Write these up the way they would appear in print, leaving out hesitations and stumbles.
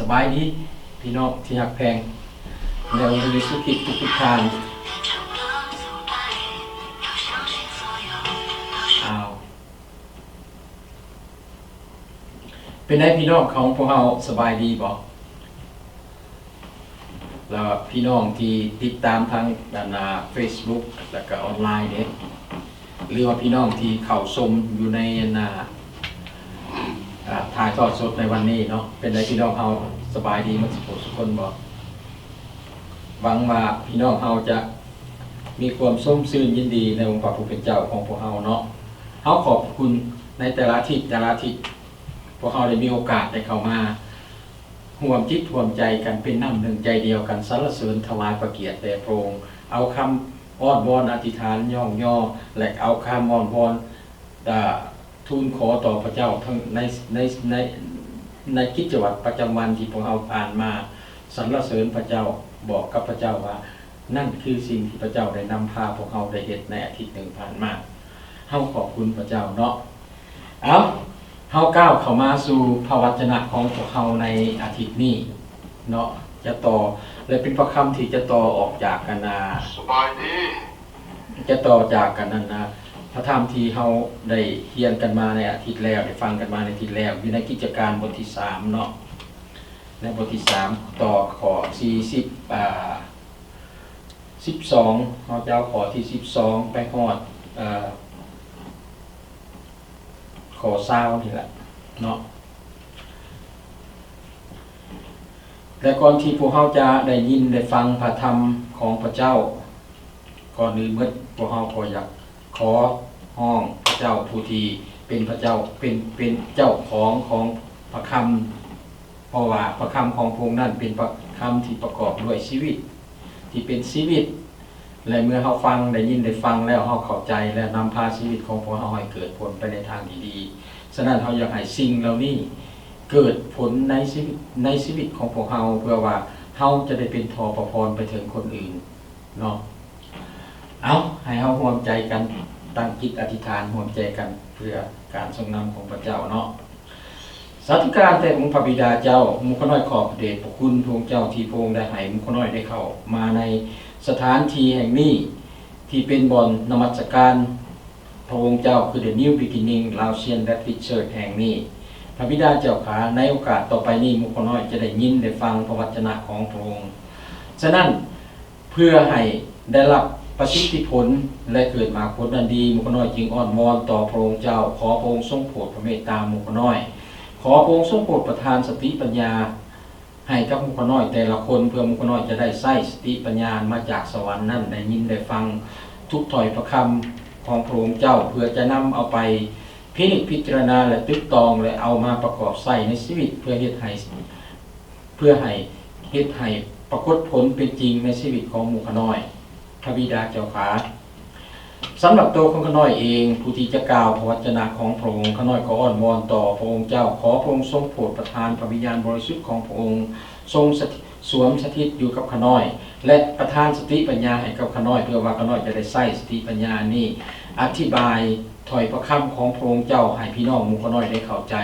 สบายดีพี่น้องที่หักแพงในวันนี้สุขิตทุกทางอ้าวเป็นไงพี่น้องของพวกเราสบายดีบ่แล้วพี่น้องที่ติดตามทางด้านFacebook แล้วก็ออนไลน์เนี่ยหรือว่าพี่น้องที่เข้าชมอยู่ในถ่ายทอดสดในวันนี้เนาะเป็นไงพี่น้องเราสบายดีมั้ยทุกคนบ่หวังว่าพี่น้องเราจะมีความส้มซื่นยินดีในองค์พระผู้เป็นเจ้าของพวกเราเนาะเฮาขอบคุณในแต่ละอาทิตย์พวกเราได้มีโอกาสได้เข้ามาร่วมจิตร่วมใจกันเป็นน้ำหนึ่งใจเดียวกันสรรเสริญถวายพระเกียรติแด่พระองค์เอาคำอ้อนวอนอธิษฐานย่องย่อและเอาคำอ้อนวอนทูลขอต่อพระเจ้าทั้งในกิจวัตรประจำวันที่พวกเราผ่านมาสรรเสริญพระเจ้าบอกกับพระเจ้าว่านั่นคือสิ่งที่พระเจ้าได้นำพาพวกเราได้เฮ็ดในอาทิตย์หนึ่งผ่านมาเฮาขอบคุณพระเจ้าเนาะเอาเฮาก้าวเข้ามาสู่พระวจนะของพวกเราในอาทิตย์นี้เนาะจะต่อและเป็นพระคำที่จะต่อออกจากกันสบายดีจะต่อจากกันนั้นพระธรรมที่เฮาได้เรียนกันมาในอาทิตย์แล้วได้ฟังกันมาในอาทิตย์แล้วอยู่ในกิจการบทที่3เนาะในบทที่3ต่อข้อ12เฮาจะเอาข้อที่12ไปฮอดข้อ20นี่แหละเนาะและก่อนที่พวกเฮาจะได้ยินได้ฟังพระธรรมของพระเจ้าก่อนอื่นเมื่อพวกเฮาก็อยากขอห้องพระเจ้าผู้ที่เป็นพระเจ้าเป็นเจ้าของพระคำเพราะว่าพระคำของพระองค์นั้นเป็นพระคำที่ประกอบด้วยชีวิตที่เป็นชีวิตและเมื่อเฮาฟังได้ยินได้ฟังแล้วเฮาเข้าใจและนำพาชีวิตของพวกเฮาให้เกิดผลไปในทางที่ดีฉะนั้นเฮาอยากให้สิ่งเหล่านี้เกิดผลในชีวิตของพวกเฮาเพื่อว่าเฮาจะได้เป็นทอประพรไปถึงคนอื่นเนาะเอาให้เฮาร่วมใจกันตั้งจิตอธิษฐานร่วมใจกันเพื่อการทรงนำของพระเจ้าเนาะสาธุการแต่องค์พระบิดาเจ้ามุขน้อยขอบเดชพระคุณพระองค์เจ้าที่พระองค์ได้ให้มุขน้อยได้เข้ามาในสถานที่แห่งนี้ที่เป็นบ่อนนมัสการพระองค์เจ้าคือ The New Beginning Laosian Baptist Church แห่งนี้พระบิดาเจ้าขาในโอกาสต่อไปนี้มุขน้อยจะได้ยินได้ฟังพระวจนะของพระองค์ฉะนั้นเพื่อให้ได้รับประสิทธิผลและเกิดมาผลอันดีมุขน้อยจึงอ้อนวอนต่อพระองค์เจ้าขอพระองค์ทรงโปรดพระเมตตามุขน้อยขอพระองค์ทรงโปรดประทานสติปัญญาให้กับมุขน้อยแต่ละคนเพื่อมุขน้อยจะได้ใช้สติปัญญามาจากสวรรค์นั่นได้ยินได้ฟังทุกถ้อยพระคำของพระองค์เจ้าเพื่อจะนำเอาไปพิจารณาและตึกตองและเอามาประกอบใส่ในชีวิตเพื่อเฮ็ดให้ปรากฏผลเป็นจริงในชีวิตของมุขน้อยพระบิดาเจ้าขาสำหรับตัวของขน้อยเองผู้ที่จะกล่าวพระวจนะของพระองค์ขน้อยก็อ้อนวอนต่อพระองค์เจ้าขอพระองค์ทรงโปรดประทานพระวิญญาณบริสุทธิ์ของพระองค์ทรงสวมสถิตอยู่กับขน้อยและประทานสติปัญญาให้กับขน้อยเพื่อว่าขน้อยจะได้ใช้สติปัญญานี้อธิบายถ้อยพระคำของพระองค์เจ้าให้พี่น้องหมู่ขน้อยได้เข้าใจ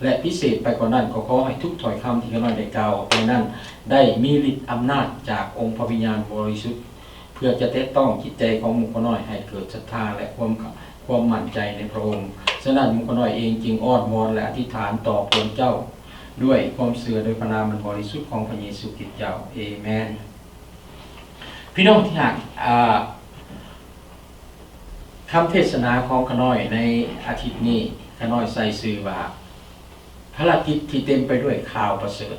และพิเศษไปกว่านั้นก็ขอให้ทุกถ้อยคำที่ขน้อยได้กล่าวไปนั้นได้มีฤทธิ์อำนาจจากองค์พระวิญญาณบริสุทธิ์เพื่อจะเตะต้องจิตใจของหมู่ขน้อยให้เกิดศรัทธาและความมั่นใจในพระองค์ฉะนั้นหมู่ขน้อยเองจึงอ้อนวอนและอธิษฐานต่อพระองค์เจ้าด้วยความเชื่อโดยพระนามบริสุทธิ์ของพระเยซูคริสต์เจ้าเอเมนพี่น้องที่รักคำเทศนาของขน้อยในอาทิตย์นี้ขน้อยใส่ชื่อว่าภารกิจที่เต็มไปด้วยข่าวประเสริฐ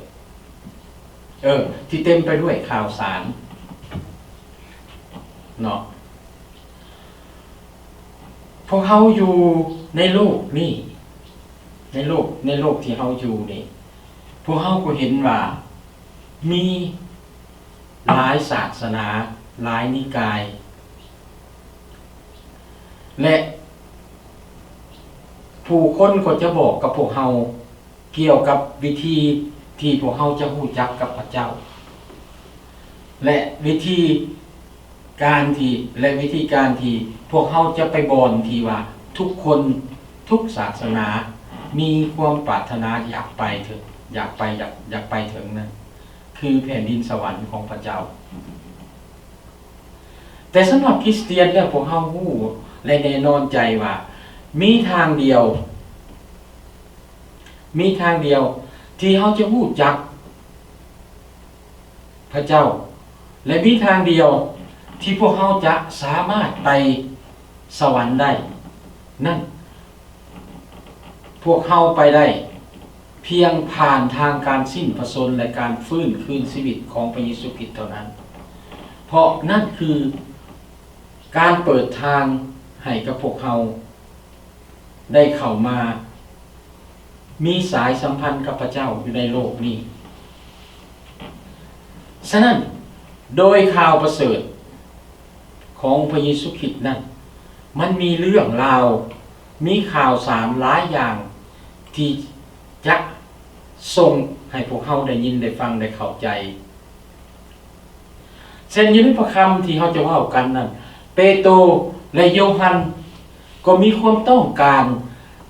ที่เต็มไปด้วยข่าวสารเนาะพวกเขาอยู่ในโลกนี่ในโลกที่เขาอยู่นี่พวกเขาก็เห็นว่ามีหลายศาสนาหลายนิกายและผู้คนก็จะบอกกับพวกเขาเกี่ยวกับวิธีที่พวกเขาจะรู้จักกับพระเจ้าและวิธีการที่พวกเขาจะไปบอนที่ว่าทุกคนทุกศาสนามีความปรารถนาอยากไปเถอะ อยากไปถึงนั่นคือแผ่นดินสวรรค์ของพระเจ้าแต่สำหรับคริสเตียนแล้วพวกเฮาฮู้และแน่นอนใจว่ามีทางเดียวที่เฮาจะฮู้จักพระเจ้าและมีทางเดียวที่พวกเฮาจะสามารถไปสวรรค์ได้นั่นพวกเฮาไปได้เพียงผ่านทางการสิ้นพระชนม์และการฟื้นคืนชีวิตของพระเยซูคริสต์เท่านั้นเพราะนั่นคือการเปิดทางให้กับพวกเฮาได้เข้ามามีสายสัมพันธ์กับพระเจ้าอยู่ในโลกนี้ฉะนั้นโดยข่าวประเสริฐของพระเยซูคริสต์นั้นมันมีเรื่องราวมีข่าวสารหลายอย่างที่จะส่งให้พวกเฮาได้ยินได้ฟังได้เข้าใจเช่นอยู่ในพระคำที่เฮาจะเว้ากันนั้นเปโตรและโยฮันก็มีความต้องการ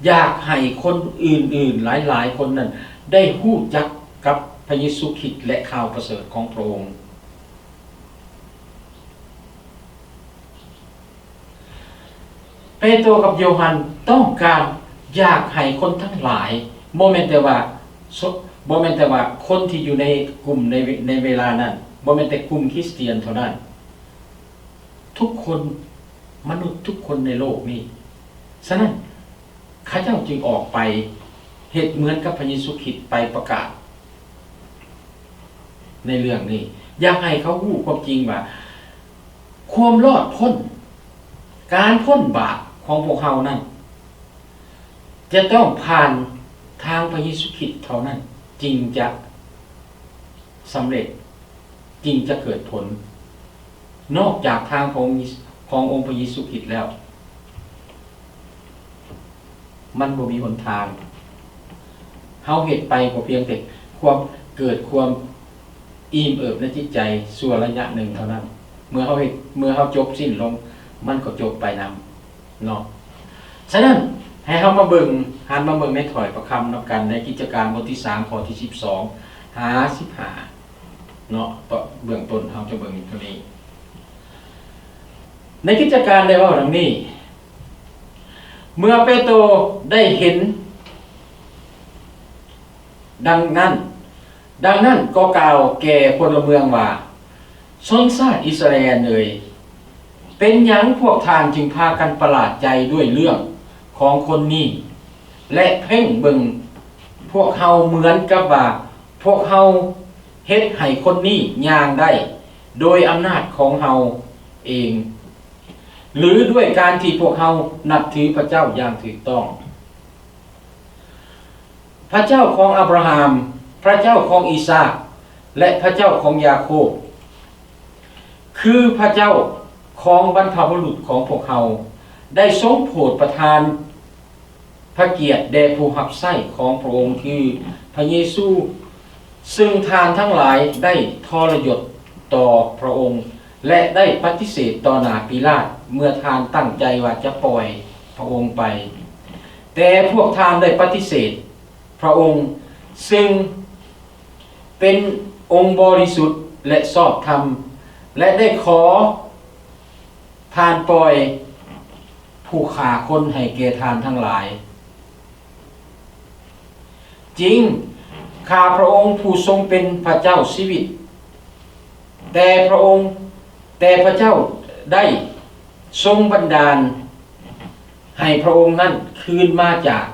อยากให้คนอื่นๆหลายๆคนนั้นได้ฮู้จักกับพระเยซูคริสต์และข่าวประเสริฐของพระองค์เปโตรกับโยฮันต้องการอยากให้คนทั้งหลายบ่แม่นแต่ว่าคนที่อยู่ในกลุ่มในเวลานั้นบ่แม่นแต่กลุ่มคริสเตียนเท่านั้นทุกคนมนุษย์ทุกคนในโลกนี้ฉะนั้นข้าเจ้าจึงออกไปเฮ็ดเหมือนกับพระเยซูคริสต์ไปประกาศในเรื่องนี้อยากให้เขารู้ความจริงว่าความรอดพ้นการพ้นบาปของพวกเขานั้นจะต้องผ่านทางพระเยซูคริสต์เท่านั้นจริงจะสำเร็จจริงจะเกิดผลนอกจากทางขององค์พระเยซูคริสต์แล้วมันบ่มีหนทางเฮาเฮ็ดไปก็เพียงแต่ความเกิดความอิ่มเอิบในจิตใจชั่วระยะหนึ่งเท่านั้นเมื่อเฮาจบสิ้นลงมันก็จบไปนำเนาะฉะนั้นให้เฮามาหันมาเบิ่งในถ้อยประคำนำกันในกิจการบทที่3ข้อที่12หา15เนาะเบื้องต้นเฮาจะเบิ่งตัวนี้ในกิจการได้เว้าดังนี้เมื่อเปโตรได้เห็นดังนั้นก็กล่าวแก่พลเมืองว่าชนชาติอิสราเอลเอ่ยเป็นหยังพวกท่านจึงพากันประหลาดใจด้วยเรื่องของคนนี้และเพ่งเบิ่งพวกเฮาเหมือนกับว่าพวกเฮาเฮ็ดให้คนนี้ย่างได้โดยอำนาจของเฮาเองหรือด้วยการที่พวกเฮานับถือพระเจ้าอย่างถูกต้องพระเจ้าของอับราฮัมพระเจ้าของอีสาคและพระเจ้าของยาโคบคือพระเจ้าของบรรพบุรุษของพวกเฮาได้ทรงโปรดประทานพระเกียรติแด่ผู้รับใช้ของพระองค์คือพระเยซูซึ่งทานทั้งหลายได้ทรยศต่อพระองค์และได้ปฏิเสธต่อหน้าปิลาตเมื่อทานตั้งใจว่าจะปล่อยพระองค์ไปแต่พวกทานได้ปฏิเสธพระองค์ซึ่งเป็นองค์บริสุทธิ์และชอบธรรมและได้ขอทานปล่อยผู้ฆ่าคนให้แก่ทานทั้งหลายจริงข้าพระองค์ผู้ทรงเป็นพระเจ้าชีวิตแต่พระเจ้าได้ทรงบันดาลให้พระองค์นั้นคืนมาจาก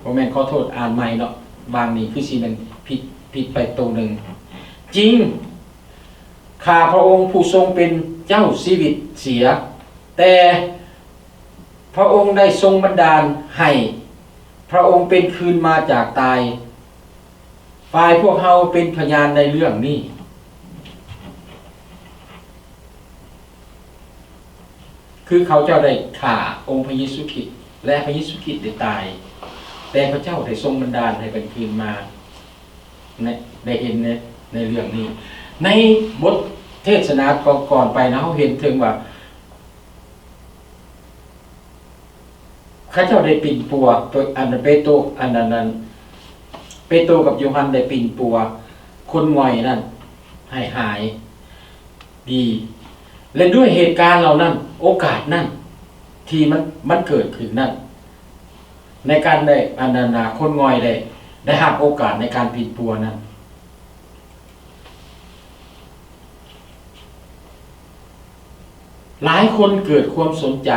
ผมแม่นขอโทษอ่านใหม่เนาะบางนี้คือสิมันผิดไปตัวหนึ่งจริงข้าพระองค์ผู้ทรงเป็นเจ้าชีวิตเสียแต่พระองค์ได้ทรงบันดาลให้พระองค์เป็นคืนมาจากตายฝ่ายพวกเฮาเป็นพยานในเรื่องนี้คือเขาเจ้าได้ฆ่าองค์พระเยซูคริสต์และพระเยซูคริสต์ได้ตายแต่พระเจ้าได้ทรงบันดาลให้เป็นคืนมาได้เห็นในเรื่องนี้ในบทเทศนาก่อนไปนะเขาเห็นถึงว่า ข้าเจ้าได้ปิ่นปัวตัวอันนั้นเปโตรอันนั้นเปโตรกับโยฮันได้ปิ่นปัวคนง่อยนั่นให้หายดีและด้วยเหตุการณ์เหล่านั้นโอกาสนั้นที่มันเกิดขึ้นนั่นในการได้อันนั้นคนง่อยได้รับโอกาสในการปิ่นปัวนั้นหลายคนเกิดความสนใจ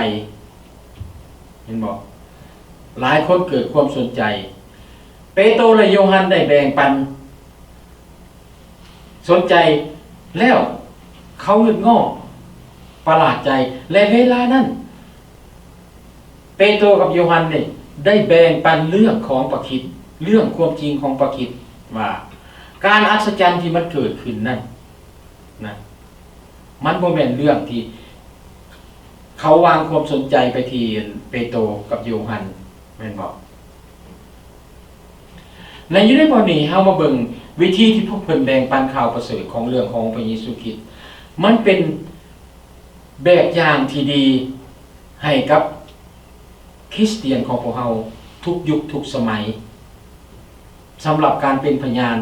เห็นบอกหลายคนเกิดความสนใจเปโตรและโยฮันได้แบ่งปันสนใจแล้วเขาเงึดง้อประหลาดใจและเวลานั้นเปโตรกับโยฮันเนี่ยได้แบ่งปันเรื่องของพระคริสต์เรื่องความจริงของพระคริสต์ว่าการอัศจรรย์ที่มันเกิดขึ้นนั่นนะมันบ่แม่นเรื่องที่เขาวางความสนใจไปที่เปโตรกับโยฮันแม่นบอกในยุคในวันนี้เฮามาเบิ่งวิธีที่พวกเพิ่นแบ่งปันข่าวประเสริฐของเรื่องของพระเยซูคริสต์มันเป็นแบบอย่างที่ดีให้กับคริสเตียนของพวกเฮาทุกยุคทุกสมัยสำหรับการเป็นพยาน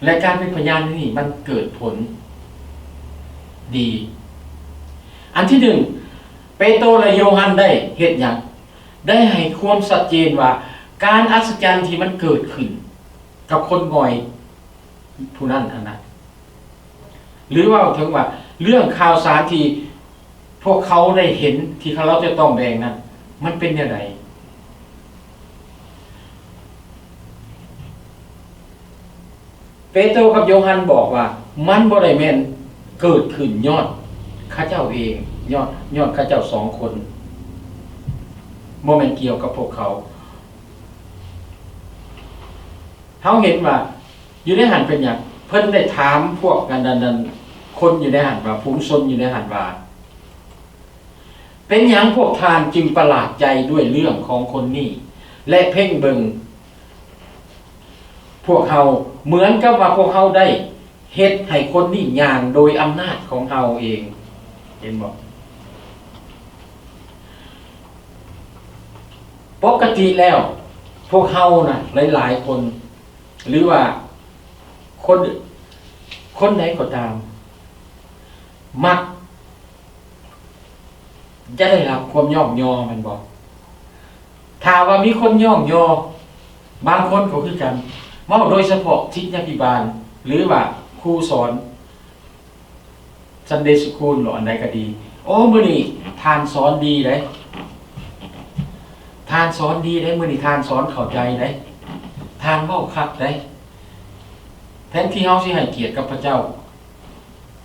และการเป็นพยานนี่มันเกิดผลดีอันที่หนึ่งเปโตรและโยฮันได้เฮ็ดหยังได้ให้ความชัดเจนว่าการอัศจรรย์ที่มันเกิดขึ้นกับคนง่อยผู้นั้นอันนั้นหรือว่าถึงว่าเรื่องข่าวสารที่พวกเขาได้เห็นที่เราจะต้องแบ่งนั้นมันเป็นอย่างไรเปโตรกับโยฮันบอกว่ามันบ่ได้แม่นเกิดขึ้นยอดข้าเจ้าเองยอดข้าเจ้าสองคนบ่แม่นเกี่ยวกับพวกเขาเห็นว่าอยู่ในหันเป็นอย่างเพิ่นได้ถามพวกกันนั้นคนอยู่ในหันว่าฝูงชนอยู่ในหันว่าเป็นอย่างพวกทานจึงประหลาดใจด้วยเรื่องของคนนี้และเพ่งเบิงพวกเฮาเหมือนกับว่าพวกเฮาได้เฮ็ดให้คนนี้ย่างโดยอำนาจของเฮาเองเห็นบ่ปกติแล้วพวกเฮาน่ะหลายๆคนหรือว่าคนไหนก็ตามมักจะได้รับความย่อมยอมันบอกถ้าว่ามีคนย่อมยอบางคนก็คือกันว่าโดยเฉพาะทิศยาภิบาลหรือว่าครูสอนซันเดย์สคูลหรืออันใดก็ดีโอ้มื้อนี้ทานสอนดีเด้ทานสอนดีได้มื้อนี้ทานสอนเข้าใจได้ทานเว้าคักได้แทนที่เฮาสิให้เกียรติกับพระเจ้า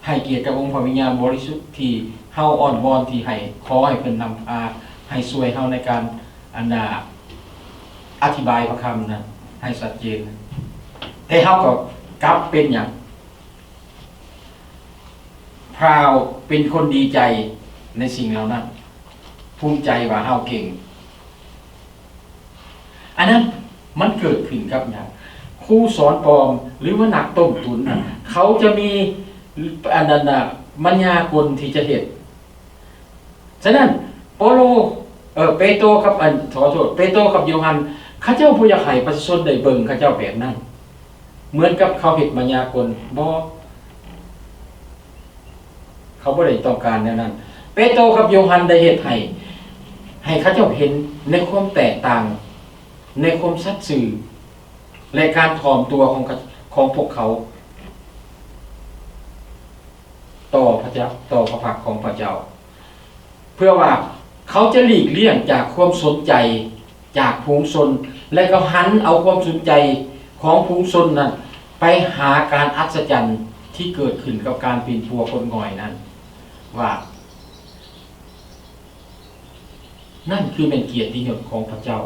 ให้เกียรติกับองค์พระวิญญาณบริสุทธิ์ที่เฮาอ้อนวอนที่ให้ขอให้เพิ่นนำพาให้ช่วยเฮาในการอธิบายพระคำนั้นให้ชัดเจนแต่เฮาก็กลับเป็นหยังพราวเป็นคนดีใจในสิ่งเหล่านั้นภูมิใจว่าเฮาเก่งอันนั้นมันเกิดขึ้นกับอย่างครูสอนปลอมหรือว่านักต้มตุ๋นเขาจะมีอันนั้นมัญญากลที่จะเห็นฉะนั้นเปโตรกับเปโตรกับโยฮันข้าเจ้าผู้อยากให้ประชาชนได้เบิ่งข้าเจ้าแบบนั้นเหมือนกับเขาเฮ็ดมัญญากลบ่เขาบ่ได้ต้องการแนวนั้นเปโตรกับโยฮันได้เฮ็ดให้ข้าเจ้าเห็นในความแตกต่างในความสัตย์ซื่อและการถ่อมตัวของพวกเขาต่อพระเจ้าต่อพระพักของพระเจ้าเพื่อว่าเขาจะหลีกเลี่ยงจากความสนใจจากฝูงชนและก็หันเอาความสนใจของฝูงชนนั้นไปหาการอัศจรรย์ที่เกิดขึ้นกับการปีนปัวคนง่อยนั้นว่านั่นคือเป็นเกียรติยศของพระเจ้า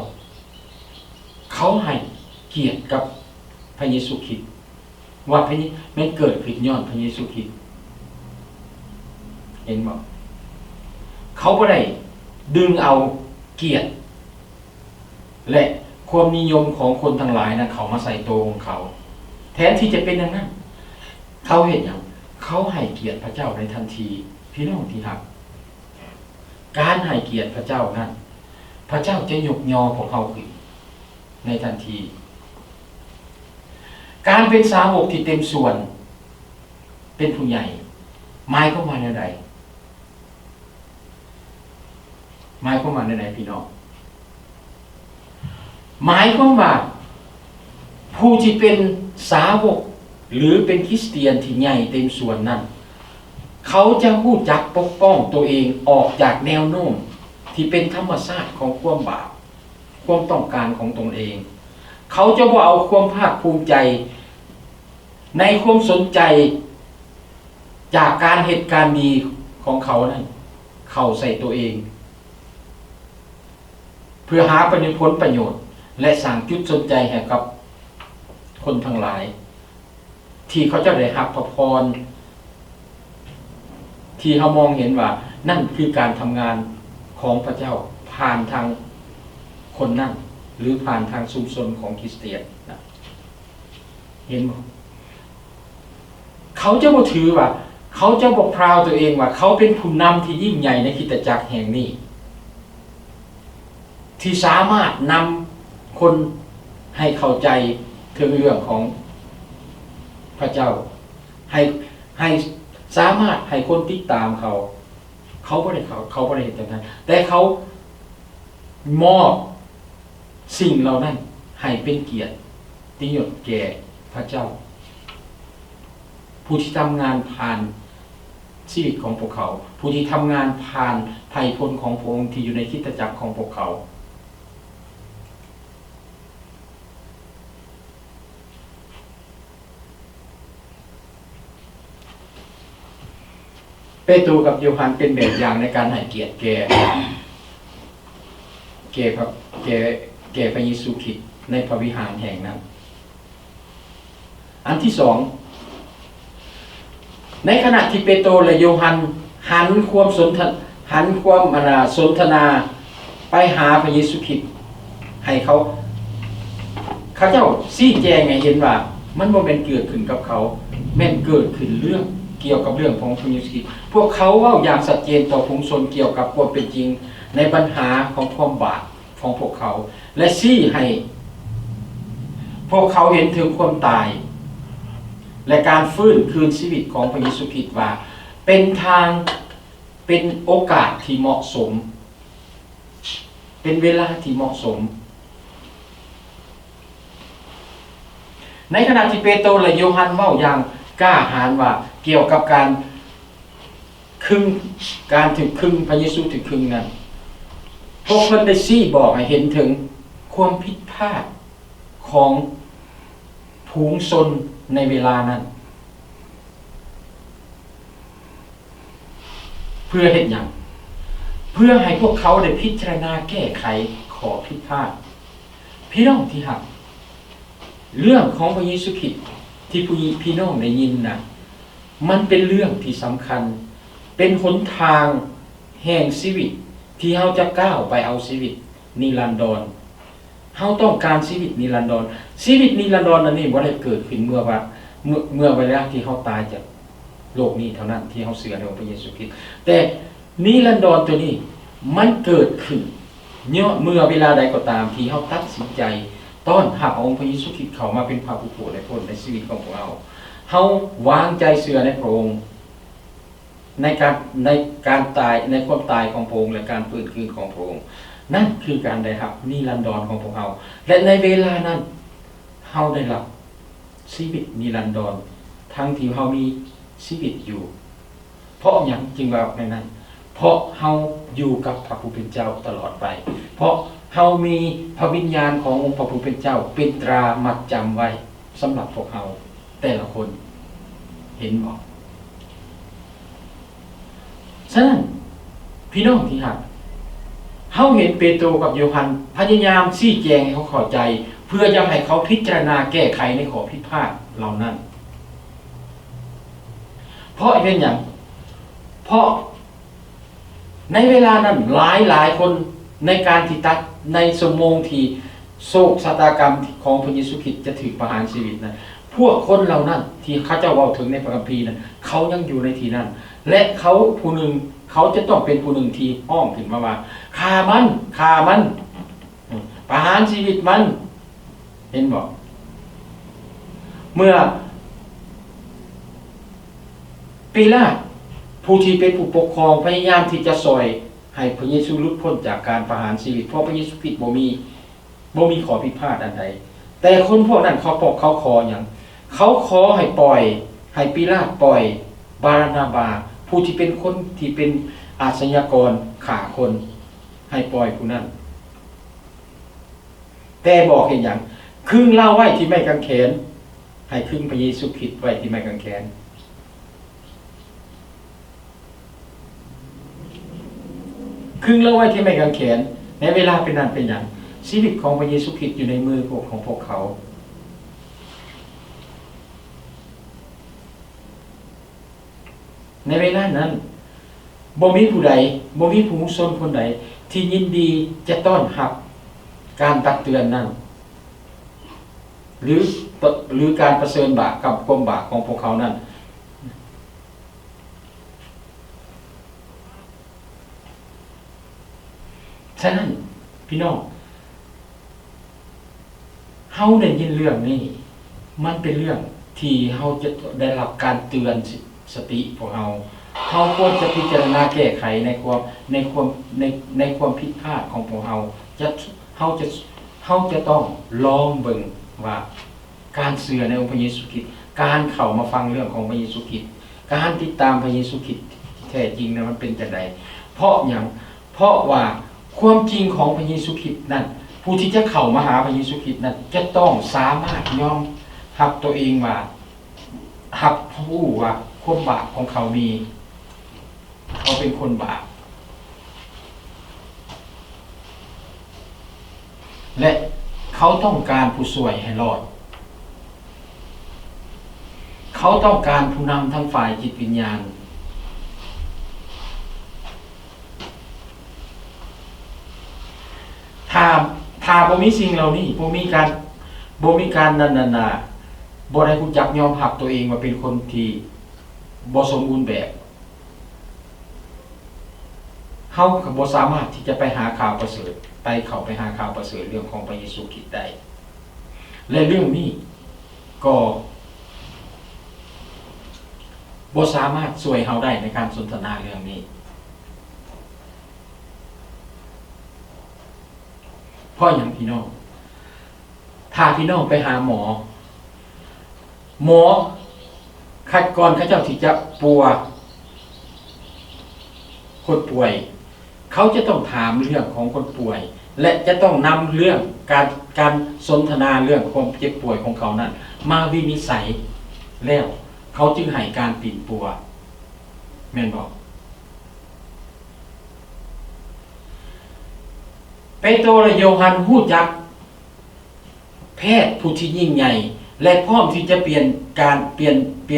เขาให้เกียรติกับพระเยซูคริสต์ว่าพระนี้มันเกิดขึ้นย้อนพระเยซูคริสต์เห็นบ่เขาบ่ได้ดึงเอาเกียรติและความนิยมของคนทั้งหลายนั้นเขามาใส่ตัวของเขาแทนที่จะเป็นอย่างนั้นเขาเห็นอย่างเขาให้เกียรติพระเจ้าในทันทีพี่น้องที่รัก การให้เกียรติพระเจ้านั้นพระเจ้าจะยกยอพวกเขาขึ้นในทันที การเป็นสาวกที่เต็มส่วนเป็นผู้ใหญ่หมายเข้ามาในใดหมายเข้ามาในไหนพี่น้องหมายความว่าผู้ที่เป็นสาวกหรือเป็นคริสเตียนที่ใหญ่เต็มส่วนนั้นเขาจะรู้จักปกป้องตัวเองออกจากแนวโน้มที่เป็นธรรมชาติของความบาปความต้องการของตนเองเขาจะบ่เอาความภาคภูมิใจในความสนใจจากการเหตุการณ์ดีของเขานั้นเข้าใส่ตัวเองเพื่อหาผลประโยชน์และสร้างจุดสนใจให้กับคนทั้งหลายที่เขาจะได้รับพระพรที่เขามองเห็นว่านั่นคือการทำงานของพระเจ้าผ่านทางคนนั่นหรือผ่านทางชุมชนของคริสเตียนนะเห็นไหมเขาจะบ่ถือว่าเขาจะบอกพราวตัวเองว่าเขาเป็นผู้นำที่ยิ่งใหญ่ในคริสตจักรแห่งนี้ที่สามารถนำคนให้เข้าใจถึงเรื่องของพระเจ้าให้สามารถให้คนติดตามเขาไม่ได้เห็นอย่างนั้นแต่เขามอบสิ่งเหล่านั้นให้เป็นเกียรติยศแก่พระเจ้าผู้ที่ทำงานผ่านชีวิตของพวกเขาผู้ที่ทำงานผ่านไถ่พลของพระองค์ที่อยู่ในคริสตจักรของพวกเขาเปโตรกับโยฮันเป็นแบบอย่างในการให้เกียรติแก่พระเยซูคริสต์ในพระวิหารแห่งนั้นอันที่สองในขณะที่เปโตรและโยฮันหันความสนทนาไปหาพระเยซูคริสต์ให้เขาเจ้าชี้แจงให้เห็นว่ามันบ่เป็นเกิดขึ้นกับเขาแม่นเกิดขึ้นเรื่องเกี่ยวกับเรื่องของพระเยซูคริสต์พวกเขาเว้าอย่างชัดเจนต่อฝูงชนเกี่ยวกับความเป็นจริงในปัญหาของความบาปของพวกเขาและชี้ให้พวกเขาเห็นถึงความตายและการฟื้นคืนชีวิตของพระเยซูคริสต์ว่าเป็นโอกาสที่เหมาะสมเป็นเวลาที่เหมาะสมในขณะที่เปโตรและโยฮันเว้าอย่างกล้าหาญว่าเกี่ยวกับการถึกครึ่งพระเยซูถึกครึ่งนั้นพวกเพิ่นได้ชี้บอกให้เห็นถึงความผิดพลาดของฝูงชนในเวลานั้นเพื่อเฮ็ดหยังเพื่อให้พวกเขาได้พิจารณาแก้ไขข้อผิดพลาดพี่น้องที่รักเรื่องของพระเยซูคริสต์ที่พี่น้องได้ยินนะมันเป็นเรื่องที่สำคัญเป็นหนทางแห่งชีวิตที่เราจะก้าวไปเอาชีวิตนิรันดรเราต้องการชีวิตนิรันดรชีวิตนิรันดรนั่นนี่บ่ได้เกิดขึ้นเมื่อเวลาที่เราตายจากโลกนี้เท่านั้นที่เราเชื่อในพระเยซูคริสต์แต่นิรันดรตัวนี้มันเกิดขึ้นเมื่อเวลาใดก็ตามที่เราตัดสินใจต้อนรับองค์พระเยซูคริสต์เข้ามาเป็นพระผู้โปรดและพ้นในชีวิตของพวกเราเฮาวางใจเชื่อในพระองค์ในการตายในความตายของพระองค์และการฟื้นคืนของพระองค์นั่นคือการได้รับนิรันดรของพวกเราและในเวลานั้นเฮาได้รับชีวิตนิรันดรทั้งที่เฮามีชีวิตอยู่เพราะหยังจึงว่าในนั้นเพราะเฮาอยู่กับพระผู้เป็นเจ้าตลอดไปเพราะเฮามีพระวิญญาณขององค์พระผู้เป็นเจ้าเป็นตรามัดจำไว้สำหรับพวกเฮาแต่ละคนเห็นบ่ฉะนั้นพี่น้องที่รักเฮาเห็นเปโตรกับโยฮันพยายามชี้แจงให้เขาเข้าใจเพื่อจะให้เขาพิจารณาแก้ไขในข้อผิดพลาดเหล่านั้นเพราะเป็นอย่างเพราะในเวลานั้นหลายคนในการที่ตัดในชั่วโมงที่โศกชะตากรรมของพระเยซูคริสต์จะถึงประหารชีวิตนะพวกคนเหล่านั้นที่เขาเจ้าเว้าถึงในพระคัมภีร์นั้นเขายังอยู่ในที่นั้นและเขาผู้หนึ่ง เขาจะต้องเป็นผู้หนึ่งที่อ้อมขึ้นมาว่าฆ่ามันประหารชีวิตมันเห็นบอกเมื่อปีลาตผู้ที่เป็นผู้ปกครองพยายามที่จะซอยให้พระเยซูหลุดพ้นจากการประหารชีวิตเพราะพระเยซูคริสต์บ่มีขอผิดพลาดอันใดแต่คนพวกนั้นเขาขออย่างเขาขอให้ปล่อยให้ปีลาตปล่อยบารานาบาผู้ที่เป็นคนที่เป็นอาชญากรฆ่าคนให้ปล่อยผู้นั้นแต่บอกเห็นอย่างครึ่งเล่าไว้ที่ไม้กางเขนให้ครึ่งพระเยซูคริสต์ไว้ที่ไม้กางเขนครึ่งเล่าไว้ที่ไม้กางเขนในเวลาเป็นนั้นเป็นอย่างชีวิตของพระเยซูคริสต์อยู่ในมือของพวกเขาในเวลานั้นบ่มีผู้ใดบ่มีผู้มุสลิมคนใดที่ยินดีจะต้อนรับการตักเตือนนั้นหรือการประเสริญบาปกับความบาปของพวกเขานั้นฉะนั้นพี่น้องเฮาได้ยินเรื่องนี้มันเป็นเรื่องที่เฮาจะได้รับการเตือนสติพวกเฮาควรจะพิจารณาแก้ไขในความผิดพลาดของพวกเฮาเฮาจะต้องลองเบิ่งว่าการเชื่อในองค์พระเยซูคริสต์การเข้ามาฟังเรื่องของพระเยซูคริสต์การติดตามพระเยซูคริสต์แท้จริงนั้นมันเป็นจังได๋เพราะว่าความจริงของพระเยซูคริสต์นั้นผู้ที่จะเข้ามาหาพระเยซูคริสต์นั้นจะต้องสามารถยอมรับตัวเองว่ารับรู้ว่าความบาปของเขาเป็นคนบาปและเขาต้องการผู้ช่วยให้รอดเขาต้องการผู้นำทั้งฝ่ายจิตวิญญาณถ้าบ่มีสิ่งเหล่านี้บ่มีการนันนาบ่ได้รู้จักยอมรับตัวเองว่าเป็นคนที่บ่สมบูรณ์แบบเฮาก็บ่สามารถที่จะไปหาข่าวประเสริฐเข้าไปหาข่าวประเสริฐเรื่องของพระเยซูคริสต์ได้และเรื่องนี้ก็บ่สามารถช่วยเฮาได้ในการสนทนาเรื่องนี้เพราะอย่างพี่น้องถ้าพี่น้องไปหาหมอคัดก่อนเขาเจ้าที่จะปัวคนป่วยเขาจะต้องถามเรื่องของคนป่วยและจะต้องนำเรื่องการสนทนาเรื่องความเจ็บป่วยของเขานั้นมาวินิจฉัยแล้วเขาจึงให้การปิดปัวแม่นบอกเปโตรและโยฮันฮู้จักแพทย์ผู้ที่ยิ่งใหญ่และพร้อมที่จะเปลี่ย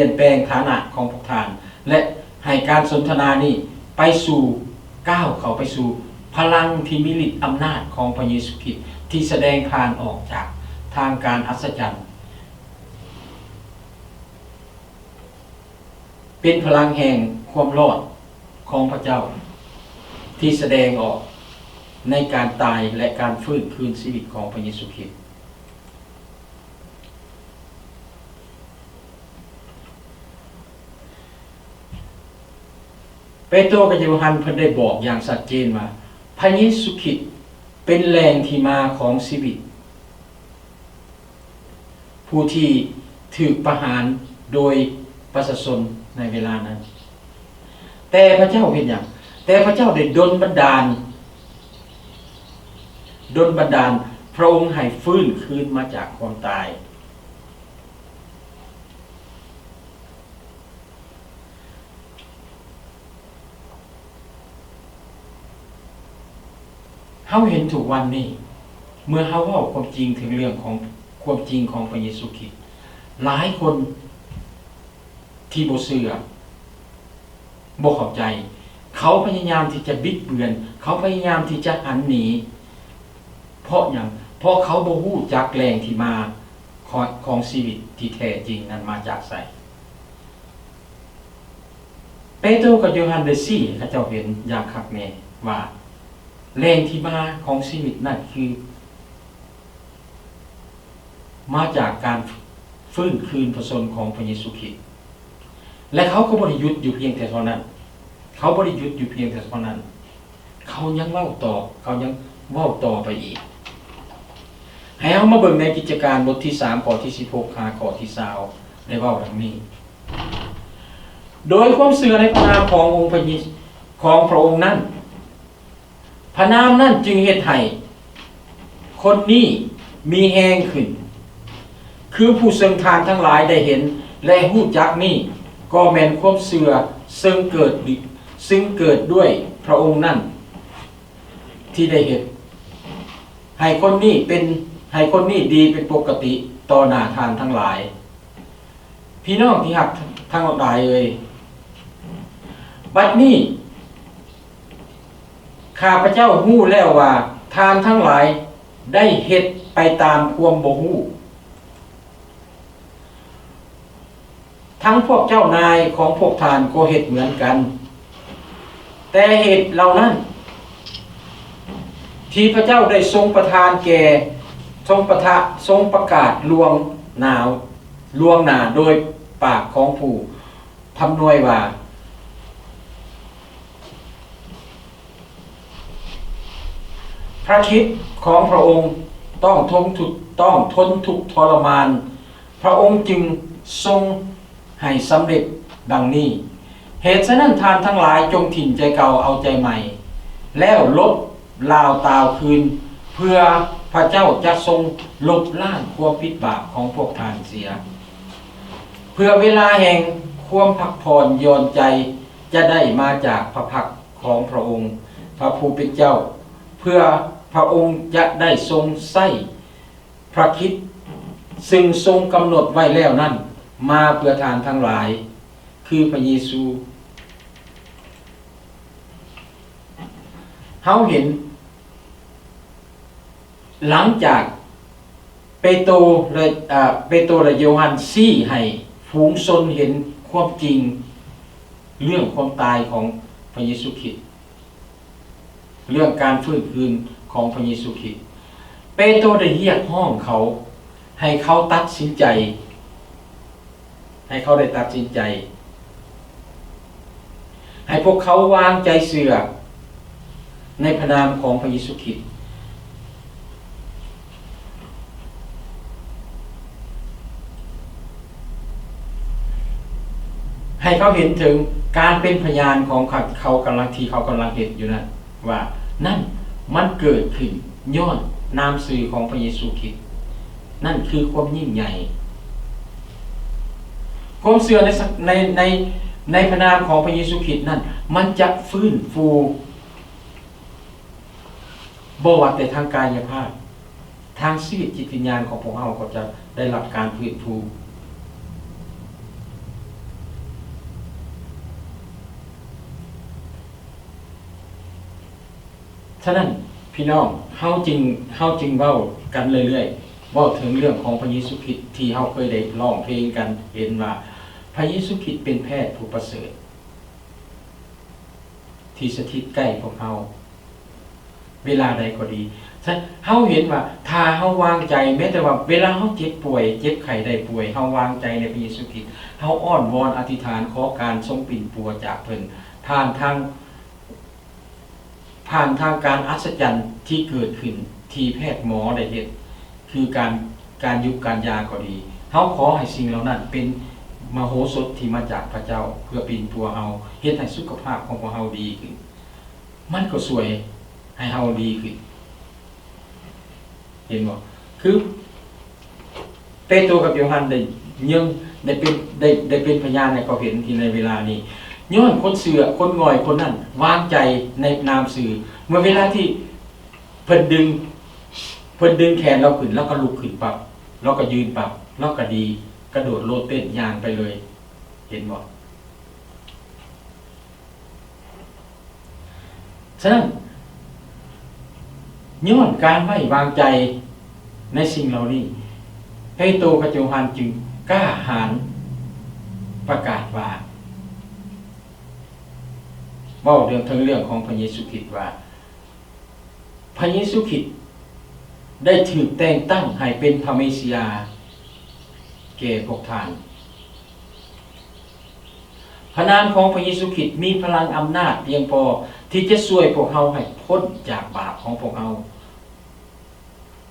นแปลงฐานะของพวกท่านและให้การสนทนานี้ไปสู่ก้าวเข้าไปสู่พลังที่มีฤทธิ์อำนาจของพระเยซูคริสต์ที่แสดงผ่านออกจากทางการอัศจรรย์เป็นพลังแห่งความรอดของพระเจ้าที่แสดงออกในการตายและการฟื้นคืนชีวิตของพระเยซูคริสต์เปโตรกับโยฮันเพิ่นได้บอกอย่างชัดเจนว่าพระเยซูคริสต์เป็นแหล่งที่มาของชีวิตผู้ที่ถูกประหารโดยประชาชนในเวลานั้นแต่พระเจ้าเห็นอย่างแต่พระเจ้าได้ดลบันดาลพระองค์ให้ฟื้นคืนมาจากความตายเฮาเห็นถูกวันนี้เมื่อเฮาเว้าความจริงถึงเรื่องของความจริงของพระเยซูคริสต์หลายคนที่บ่เชื่อบ่เข้าใจเขาพยายามที่จะบิดเบือนเขาพยายามที่จะหันหนีเพราะเขาบ่รู้จักแหล่งที่มาของชีวิตที่แท้จริงนั้นมาจากไสเป โตรกับโยฮันได้ซี่เขาเจ้าเห็นอย่างคักแน่ว่าแรงที่มาของชีวิตนั่นคือมาจากการฟื้นคืนพระชนของพระเยซูคริสต์และเขาก็บ่ได้หยุดอยู่เพียงแต่เท่านั้นเขาบ่ได้หยุดอยู่เพียงแต่เท่านั้นเขายังเว้าต่อเขายังเว้าต่อไปอีกให้เฮามาเบิ่งในกิจการบทที่3ข้อที่16ข้อที่20ได้เว้าดังนี้โดยความเชื่อในพระนามขององค์พระยิของพระองค์นั้นพระนามนั้นจึงเฮ็ดให้คนนี้มีแรงขึ้นคือผู้ซึ่งทานทั้งหลายได้เห็นและฮู้จักนี้ก็แม่นความเชื่อซึ่งเกิดด้วยพระองค์นั้นที่ได้เห็นให้คนนี้ดีเป็นปกติต่อหน้าทานทั้งหลายพี่น้องที่รักทั้งหลายเอ่ยบัดนี้ข้าพเจ้าฮู้แล้วว่าทานทั้งหลายได้เฮ็ดไปตามความบ่ฮู้ทั้งพวกเจ้านายของพวกทานก็เฮ็ดเหมือนกันแต่เหตุเหล่านั้นที่พระเจ้าได้ทรงประทานแก่ทรงประกาศลวงหน้าโดยปากของผู้ทำนวยว่าพระคริสต์ของพระองค์ต้องทนทุกข์ทรมานพระองค์จึงทรงให้สำเร็จดังนี้เหตุฉะนั้นทานทั้งหลายจงถิ่นใจเก่าเอาใจใหม่แล้วลบลาวตาวคืนเพื่อพระเจ้าจะทรงลบล้างความผิดบาปของพวกทานเสียเพื่อเวลาแห่งความพักผ่อนหย่อนใจจะได้มาจากพระพักของพระองค์พระผู้เป็นเจ้าเพื่อพระองค์จะได้ทรงใส่พระคริสต์ซึ่งทรงกำหนดไว้แล้วนั่นมาเพื่อทานทั้งหลายคือพระเยซูเฮาเห็นหลังจากเปโตรและโยฮันชี้ให้ฝูงชนเห็นความจริงเรื่องความตายของพระเยซูคริสต์เรื่องการฟื้นคืนของพระเยซูคริสต์เปโตรได้เรียกห้องเขาให้เขาตัดสินใจให้เขาได้ตัดสินใจให้พวกเขาวางใจเชื่อในพระนามของพระเยซูคริสต์ให้เขาเห็นถึงการเป็นพยานของเขากำลังเห็นอยู่นั่นว่านั่นมันเกิดขึ้นย้อนนามสื่อของพระเยซูคริสต์นั่นคือความยิ่งใหญ่ความเชื่อในพระนามของพระเยซูคริสต์นั่นมันจะฟื้นฟูบ่ว่าแต่ทางกายภาพทางชีวิตจิตวิญญาณของพวกเราก็จะได้รับการฟื้นฟูฉะนั้นพี่น้องเฮาจึงเว้ากันเรื่อยๆเว้าถึงเรื่องของพระเยซูคริสต์ที่เฮาเคยได้ร้องเพลงกันเห็นว่าพระเยซูคริสต์เป็นแพทย์ผู้ประเสริฐที่สถิตใกล้พวกเฮาเวลาใดก็ดีฉะนั้นเฮาเห็นว่าถ้าเฮาวางใจแม้แต่ว่าเวลาเฮาเจ็บป่วยเจ็บไข้ได้ป่วยเฮาวางใจในพระเยซูคริสต์เฮาอ้อนวอนอธิษฐานขอการทรงปิ่นปัวจากเพิ่นผ่านทางการอัศจรรย์ที่เกิดขึ้นที่แพทย์หมอได้เฮ็ดคือการยุบการยาก็ดีเฮาขอให้สิ่งเหล่านั้นเป็นมโหสถที่มาจากพระเจ้าเพื่อปิ่นปัวเฮาเฮ็ดให้สุขภาพของพวกเฮาดีขึ้นมันก็สวยให้เฮาดีขึ้นเห็นบ่คือเปโตรกับโยฮันได้เป็นพยานให้เขาเห็นที่ในเวลานี้ย้อนคนเสือคนง่อยคนนั้นวางใจในนามสื่อเมื่อเวลาที่เพิ่นดึงแขนเราขึ้นแล้วก็ลุกขึ้นปั๊บแล้วก็ยืนปั๊บแล้วก็ดีกระโดดโลดเต้นย่างไปเลยเห็นบ่ฉะนั้นย้อนการไว้วางใจในสิ่งเหล่านี้เปโตรกับโยฮันจึงกล้าหาญประกาศว่า เว้าเรื่องทั้งเรื่องของพระเยซูคริสต์ว่าพระเยซูคริสต์ได้ถูกแต่งตั้งให้เป็นพระเมสสิยาแก่พวกท่านพระนามของพระเยซูคริสต์มีพลังอำนาจเพียงพอที่จะช่วยพวกเฮาให้พ้นจากบาปของพวกเฮา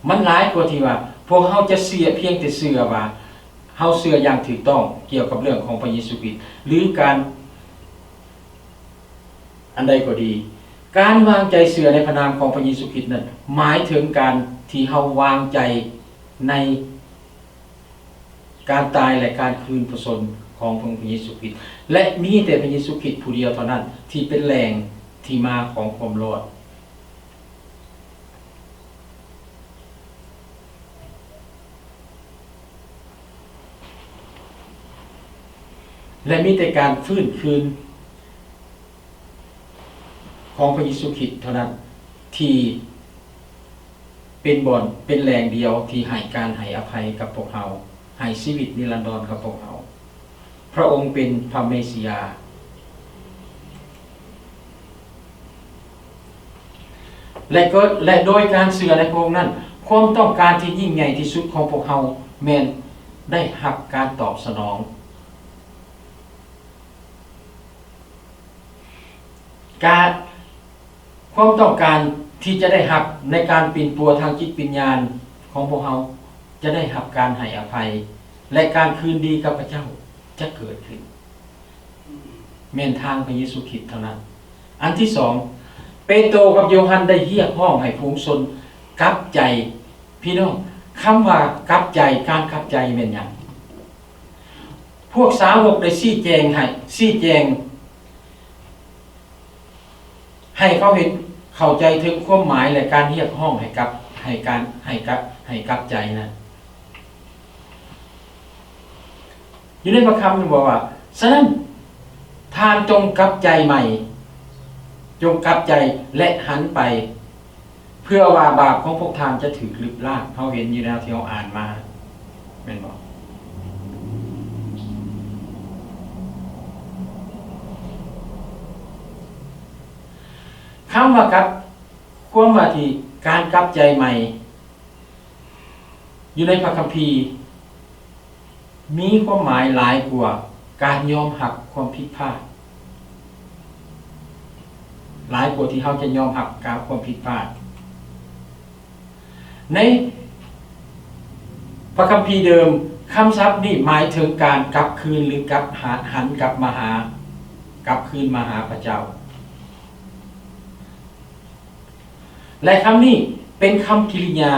มันหลายกว่าที่ว่าพวกเฮาจะเชื่อเพียงแต่เชื่อว่าเฮาเชื่ออย่างถูกต้องเกี่ยวกับเรื่องของพระเยซูคริสต์หรือการอันใดก็ดีการวางใจเชื่อในพระนามของพระเยซูคริสต์นั้นหมายถึงการที่เฮาวางใจในการตายและการคืนพระชนของพระเยซูคริสต์และมีแต่พระเยซูคริสต์ผู้เดียวเท่านั้นที่เป็นแหล่งที่มาของความรอดและมีแต่การฟื้นคืนของพระเยซูคริสต์เท่านั้นที่เป็นบ่อนเป็นแรงเดียวที่ให้การให้อภัยกับพวกเราให้ชีวิตนิรันดรกับพวกเราพระองค์เป็นพระเมสสิยาและโดยการเชื่อในพระองค์นั้นความต้องการที่ยิ่งใหญ่ที่สุดของพวกเราแม้นได้รับการตอบสนองความต้องการที่จะได้รับในการปีนปัวทางจิตวิญญาณของพวกเราจะได้รับการให้อภัยและการคืนดีกับพระเจ้าจะเกิดขึ้นแม่นทางพระเยซูคริสต์เท่านั้นอันที่สองเปโตรกับโยฮันได้เรียกร้องให้ฝูงชนกลับใจพี่น้องคำว่ากลับใจการกลับใจแม่นหยังพวกสาวกได้ชี้แจงให้เขาเห็นเข้าใจถึงความหมายและการเรียกร้องให้กลับใจนะอยู่ในพระคำมันบอกว่าฉะนั้นทานจงกลับใจใหม่จงกลับใจและหันไปเพื่อว่าบาปของพวกท่านจะถูกลบล้างเขาเห็นอยู่แล้วที่เขาอ่านมาแม่นบอกคำว่ากับความว่าที่การกลับใจใหม่อยู่ในพระคัมภีร์มีความหมายหลายกว่าการยอมรับความผิดพลาดหลายกว่าที่เขาจะยอมรับกับความผิดพลาดในพระคัมภีร์เดิมคำศัพท์นี้หมายถึงการกลับคืนหรือกลับหันกลับมาหากลับคืนมาหาพระเจ้าและคำนี้เป็นคำกริยา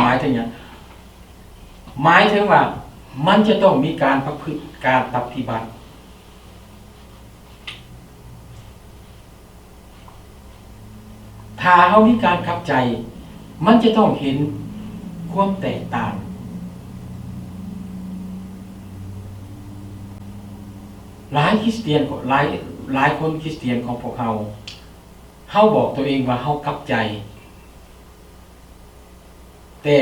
หมายถึงอย่างหมายถึงว่ามันจะต้องมีการประพฤติการปฏิบัติถ้าเขามีการกลับใจมันจะต้องเห็นความแตกต่างหลายคริสเตียนหลายคนคริสเตียนของพวกเขาบอกตัวเองว่าเขากลับใจแต่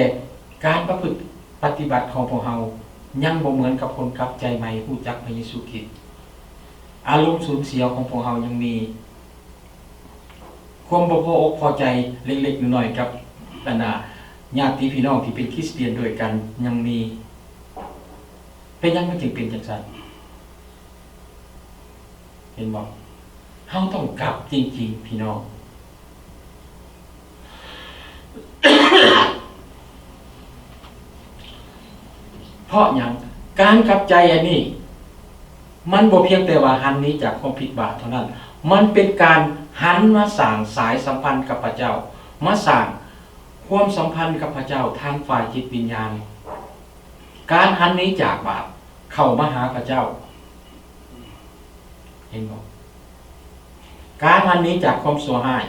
การประพฤติปฏิบัติของพวกเขายังบ่เหมือนกับคนกลับใจใหม่รู้จักพระเยซูคริสต์อารมณ์สูญเสียของพวกเขายังมีความบ่พออกพอใจเล็กๆน้อยๆกับบรรดาญาติพี่น้องที่เป็นคริสเตียนด้วยกันยังมีเป็นยังมันจึงเป็นจังซั่นเห็นบ่เฮาต้องกลับจริงๆพี่น้อง เพราะหยังการกลับใจอันนี้มันบ่เพียงแต่ว่าหันนี้จากความผิดบาปเท่านั้นมันเป็นการหันมาสร้างสายสัมพันธ์กับพระเจ้ามาสร้างความสัมพันธ์กับพระเจ้าทางฝ่ายจิตวิญญาณการหันนี้จากบาปเข้ามาหาพระเจ้าเห็นบ่การหันนี้จากความชั่วร้าย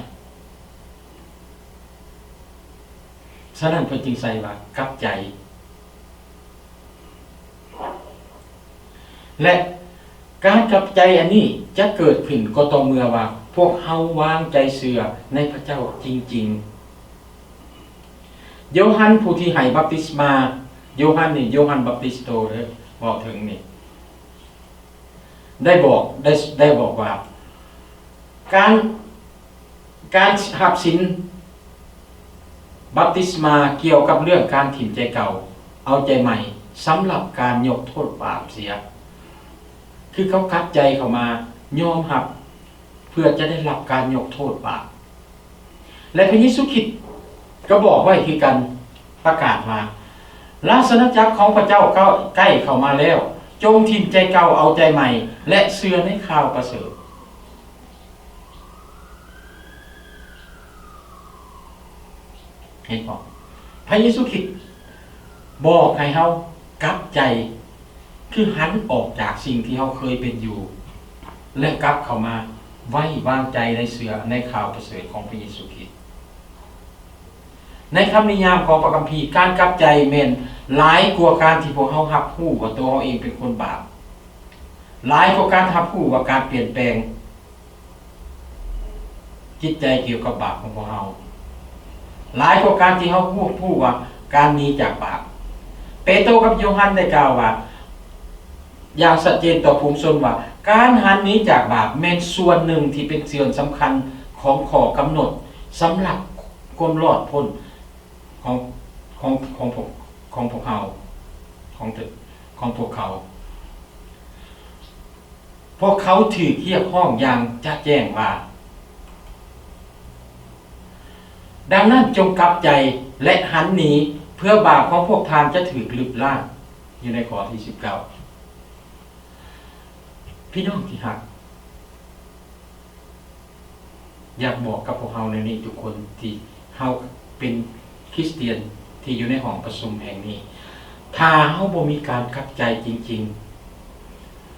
ฉะนั้นเพิ่นจึงใส่ว่ากลับใจและการกลับใจอันนี้จะเกิดขึ้นก็ต่อเมื่อว่าพวกเฮาวางใจเชื่อในพระเจ้าจริงๆโยฮันผู้ที่ให้บัพติศมาโยฮันบัพติสโตเด้อบอกถึงนี่ ได้บอกว่าการหับศีลบัพติศมาเกี่ยวกับเรื่องการถิ่มใจเก่าเอาใจใหม่สำหรับการยกโทษบาปเสียคือเขาคัดใจเข้ามายอมรับเพื่อจะได้รับการยกโทษบาปและพระเยซูคริสต์ก็บอกไว้คือกันประกาศมาราชอาณาจักรของพระเจ้าก็ใกล้เข้ามาแล้วจงถิ่มใจเก่าเอาใจใหม่และเชื่อในข่าวประเสริฐเห็นบ่พระเยซูคริสต์บอกให้เฮากลับใจคือหันออกจากสิ่งที่เฮาเคยเป็นอยู่และกลับเข้ามาไว้วางใจในเสือในข่าวประเสริฐของพระเยซูคริสต์ในคำนิยามของพระคัมภีร์การกลับใจแม่นหลายกว่าการที่พวกเฮารับรู้ว่าตัวเฮาเองเป็นคนบาปหลายกว่าการรับรู้ว่าการเปลี่ยนแปลงจิตใจเกี่ยวกับบาปของพวกเฮาหลายกว่าการที่เฮาพูดว่าการหนีจากบาปเปโตรกับโยฮันได้กล่าวว่าอย่างชัดเจนต่อฝูงชนว่าการหันหนีจากบาปแม่นส่วนหนึ่งที่เป็นส่วนสำคัญของข้อกำหนดสำหรับความรอดพ้นของพวกเขาของพวกเขาพวกเขาถือเรียกห้องอย่างจะแจ้งว่าดังนั้นจงกลับใจและหันหนีเพื่อบาปของพวกทานจะถือลึกล่างอยู่ในข้อที่19พี่น้องที่รักอยากบอกกับพวกเฮาในนี้ทุกคนที่เฮาเป็นคริสเตียนที่อยู่ในห้องประชุมแห่งนี้ถ้าเฮาบ่มีการกลับใจจริง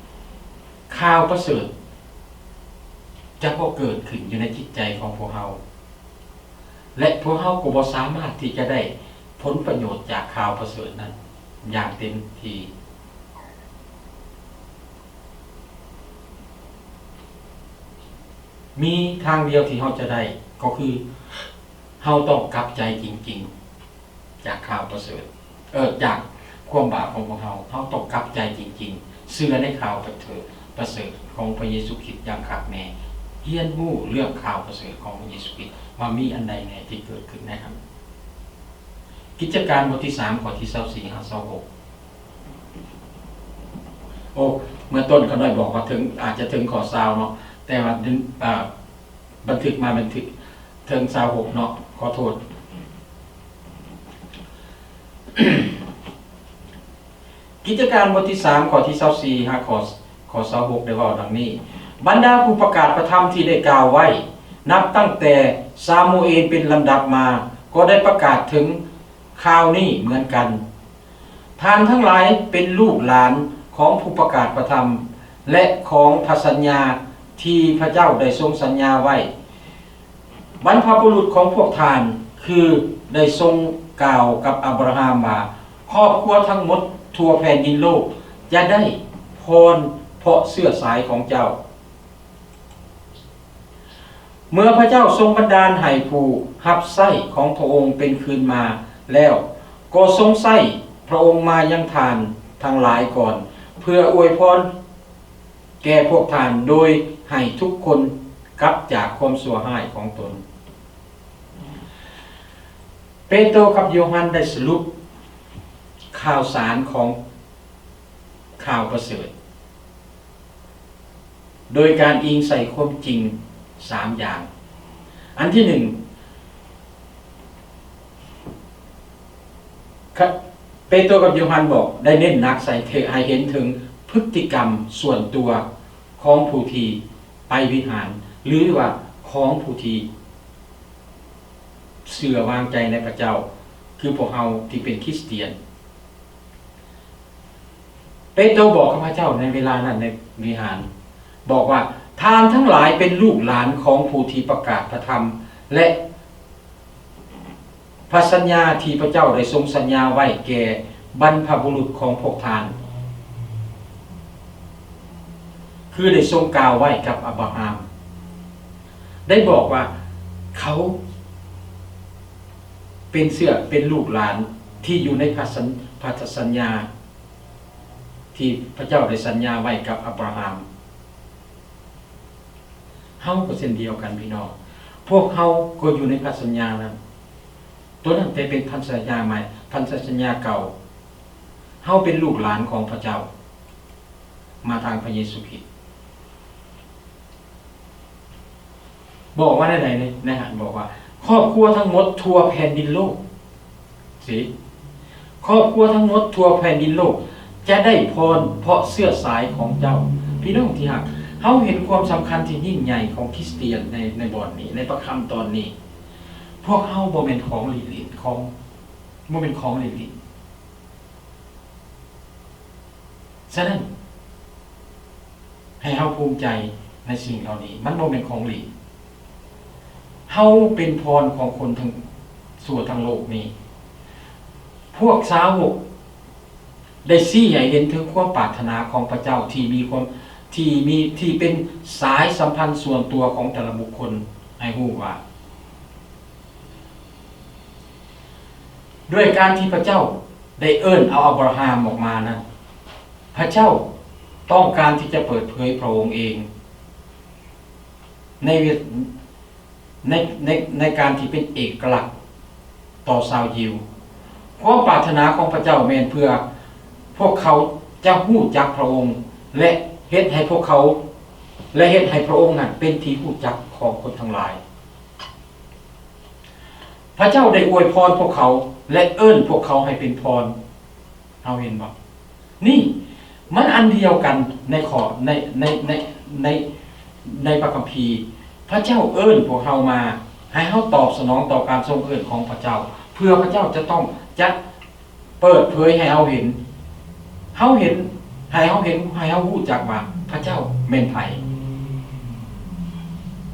ๆข่าวประเสริฐจะบ่เกิดขึ้นอยู่ในจิตใจของพวกเฮาและพวกเฮาก็บ่สามารถที่จะได้ผลประโยชน์จากข่าวประเสริฐนั้นอย่างเต็มที่มีทางเดียวที่เฮาจะได้ก็คือเฮาต้องกลับใจจริงๆจากข่าวประเสริฐจากความบาปของพวกเฮาต้องกลับใจจริงๆเชื่อในข่าวประเสริฐของพระเยซูคริสต์อย่างคักแน่เรียนรู้เรื่องข่าวประเสริฐของพระเยซูคริสต์ว่ามีอันใดแน่ที่เกิดขึ้นนะครับกิจการบทที่3ข้อที่24-26โอ้เมื่อต้นก็ได้บอกว่าถึงอาจจะถึงข้อ20เนาะแต่ว่าบันทึกถึง26เนาะขอโทษ กิจการบทที่3ข้อที่24ข้อ26ได้ว่าดังนี้บรรดาผู้ประกาศพระธรรมที่ได้กล่าวไว้นับตั้งแต่ซามูเอลเป็นลำดับมาก็ได้ประกาศถึงข่าวนี้เหมือนกันท่านทั้งหลายเป็นลูกหลานของผู้ประกาศพระธรรมและของพระสัญญาที่พระเจ้าได้ทรงสัญญาไว้บรรพบุรุษของพวกท่านคือได้ทรงกล่าวกับอับราฮัมว่าครอบครัวทั้งหมดทั่วแผ่นดินโลกจะได้พรเพราะเสื้อสายของเจ้าเมื่อพระเจ้าทรงบันดาลให้ผู้รับใช้ของพระองค์เป็นคืนมาแล้วก็ทรงใช้พระองค์มายังทานทั้งหลายก่อนเพื่ออวยพรแก่พวกท่านโดยให้ทุกคนกลับจากความชั่วร้ายของตนเปโตรกับโยฮันได้สรุปข่าวสารของข่าวประเสริฐโดยการอิงใส่ความจริง3อย่างอันที่1เปโตรกับโยฮันบอกได้เน้นหนักใส่ให้เห็นถึงพฤติกรรมส่วนตัวของผู้ที่ไปวิหารหรือว่าของผู้ที่เชื่อวางใจในพระเจ้าคือพวกเฮาที่เป็นคริสเตียนเปโตรบอกกับพระเจ้าในเวลานั้นในวิหารบอกว่าท่านทั้งหลายเป็นลูกหลานของผู้ที่ประกาศพระธรรมและพระสัญญาที่พระเจ้าได้ทรงสัญญาไว้แก่บรรพบุรุษของพวกท่านคือได้ทรงกล่าวไว้กับอับราฮัมได้บอกว่าเขาเป็นลูกหลานที่อยู่ในพันธสัญญาที่พระเจ้าได้สัญญาไว้กับอับราฮัม เฮาก็เช่นเดียวกันพี่น้องพวกเฮาก็อยู่ในพันธสัญญานั้นตัวนั้นแต่เป็นพันธสัญญาใหม่พันธสัญญาเก่าเฮาเป็นลูกหลานของพระเจ้ามาทางพระเยซูคริสต์บอกว่าได้ไหนในหันบอกว่าครอบครัวทั้งหมดทั่วแผ่นดินโลกสิครอบครัวทั้งหมดทั่วแผ่นดินโลกจะได้พรเพราะเสื้อสายของเจ้าพี่น้องที่รักเฮาเห็นความสำคัญที่ยิ่งใหญ่ของคริสเตียนในบทนี้ในพระคำตอนนี้พวกเฮาบ่เป็นของหลีกๆของบ่เป็นของหลีกๆฉะนั้นให้เฮาภูมิใจในสิ่งเหล่านี้มันบ่เป็นของหลีกเฮาเป็นพรของคนทั้งส่วนทั้งโลกนี้พวกสาวกได้ชี้ให้เห็นถึงความปรารถนาของพระเจ้าที่เป็นสายสัมพันธ์ส่วนตัวของแต่ละบุคคลให้รู้ว่าด้วยการที่พระเจ้าได้เอิ้นเอาอับราฮัมออกมานั้นพระเจ้าต้องการที่จะเปิดเผยพระองค์เองในการที่เป็นเอกลักษณ์ต่อชาวยิวความปรารถนาของพระเจ้าแม่นเพื่อพวกเขาจะฮู้จักพระองค์และเฮ็ดให้พวกเขาและเฮ็ดให้พระองค์นั้นเป็นที่ฮู้จักของคนทั้งหลายพระเจ้าได้อวยพรพวกเขาและเอิ้นพวกเขาให้เป็นพรเอาเห็นบ่นี่มันอันเดียวกันในข้อในพระคัมภีร์พระเจ้าเอิ้นพวกเขามาให้เฮาตอบสนองต่อการทรงเอิ้นของพระเจ้าเพื่อพระเจ้าจะเปิดเผยให้เฮาเห็นให้เฮารู้จักว่าพระเจ้าแม่นไผ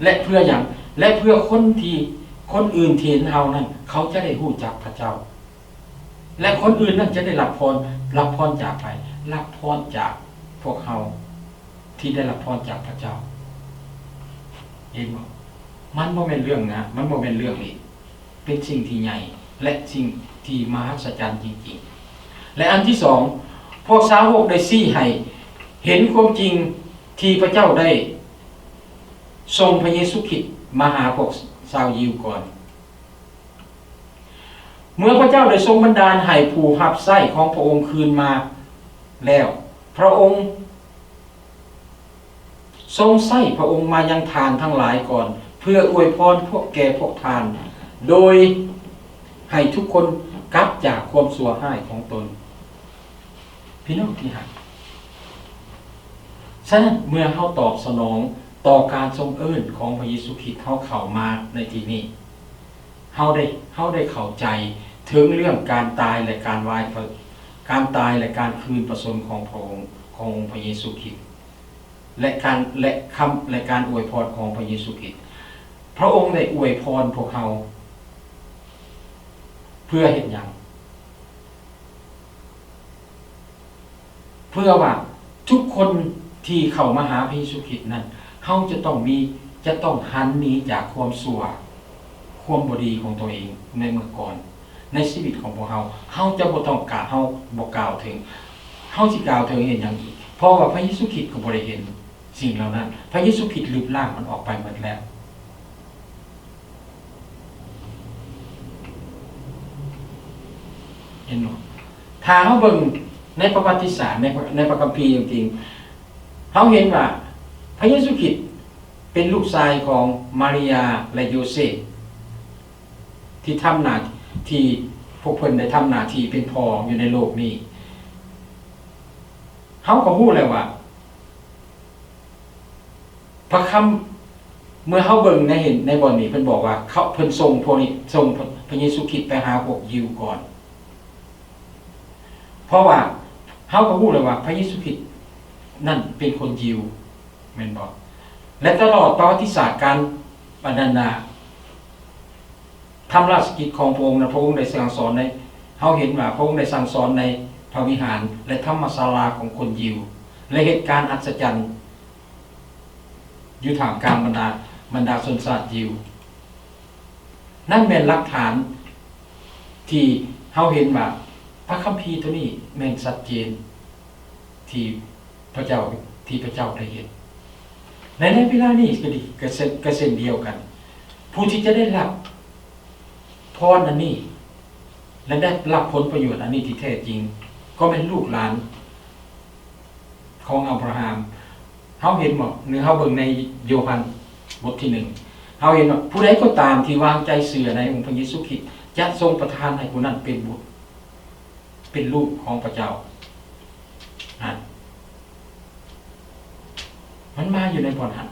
และเพื่อหยังและเพื่อคนอื่นที่เห็นเฮานั้นเขาจะได้รู้จักพระเจ้าและคนอื่นนั้นจะได้รับพรจากใครรับพรจากพวกเฮาที่ได้รับพรจากพระเจ้าเห็นบ่มันบ่แม่นเรื่องนะมันบ่แม่นเรื่องนี้เป็นสิ่งที่ใหญ่และสิ่งที่มหัศจรรย์จริงๆและอันที่สองพวกสาวกได้ชี้ให้เห็นความจริงที่พระเจ้าได้ทรงพระเยซูคริสต์มาหาพวกชาวยิวก่อนเมื่อพระเจ้าได้ทรงบันดาลให้ผู้รับใช้ของพระองค์คืนมาแล้วพระองค์ทรงใช้พระองค์มายังทานทั้งหลายก่อนเพื่ออวยพรพวกทานโดยให้ทุกคนกลับจากความชั่วร้ายของตนพี่น้องที่รักฉะนั้นเมื่อเฮาตอบสนองต่อการทรงเอิ้นของพระเยซูคริสต์เข้ามาในที่นี้เฮาได้เข้าใจถึงเรื่องการตายและการคืนพระชนของพระองค์ของพระเยซูคริสต์และการอวยพรของพระเยซูคริสต์พระองค์ได้อวยพรพวกเฮาเพื่อเฮ็ดหยังเพื่อว่าทุกคนที่เข้ามาหาพระเยซูคริสต์นั้นเฮาจะต้องหันหนีจากความชั่วความบ่ดีของตัวเองในเมื่อก่อนในชีวิตของพวกเฮาจะบ่ต้องกล่าวเฮาบ่กล่าวถึงเฮาสิกล่าวถึงเห็นหยังอีกเพราะว่าพระเยซูคริสต์ก็บ่ได้เห็นสิ่งเหล่านั้นพระเยซูคริสต์ลบล้างมันออกไปหมดแล้วเห็นบ่ถ้าเฮาเบิ่งในประวัติศาสตร์ในพระคัมภีร์จริงๆเฮาเห็นว่าพระเยซูคริสต์เป็นลูกชายของมาริยาและโยเซฟที่ทำหน้าที่พวกเพิ่นได้ทำหน้าที่เป็นพ่ออยู่ในโลกนี้เฮาก็รู้แล้วว่าพระคำเมื่อเฮาเบิ่งในบ่อนนี้เพิ่นบอกว่าเพิ่นส่งพระเยซูคริสต์ไปหาพวกยิวก่อนเพราะว่าเฮาก็รู้แล้วว่าพระเยซูคริสต์นั่นเป็นคนยิวแม่นบ่และตลอดประวัติศาสตร์การปฏิบัติทำราชกิจของพระองค์นะพระองค์ได้สั่งสอนในเฮาเห็นว่าพระองค์ได้สั่งสอนในพระวิหารและธรรมศาลาของคนยิวและเหตุการณ์อัศจรรย์อยู่ท่ามกลางบรรดาชนชาติยิวนั่นเป็นหลักฐานที่เฮาเห็นว่าพระคัมภีร์ตัวนี้แม่นชัดเจนที่พระเจ้าได้เห็น ในเวลานี้ก็ดีก็เช่นเดียวกันผู้ที่จะได้รับพรอันนี้และได้รับผลประโยชน์อันนี้ที่แท้จริงก็เป็นลูกหลานของอับราฮัมเฮาเห็นบ่หรือเฮาเบิ่งในโยฮันบทที่1เฮาเห็นว่าผู้ใดก็ตามที่วางใจเชื่อในองค์พระเยซูคริสต์จะทรงประทานให้ผู้นั้นเป็นบุตรเป็นลูกของพระเจ้ามันมาอยู่ในบทหัน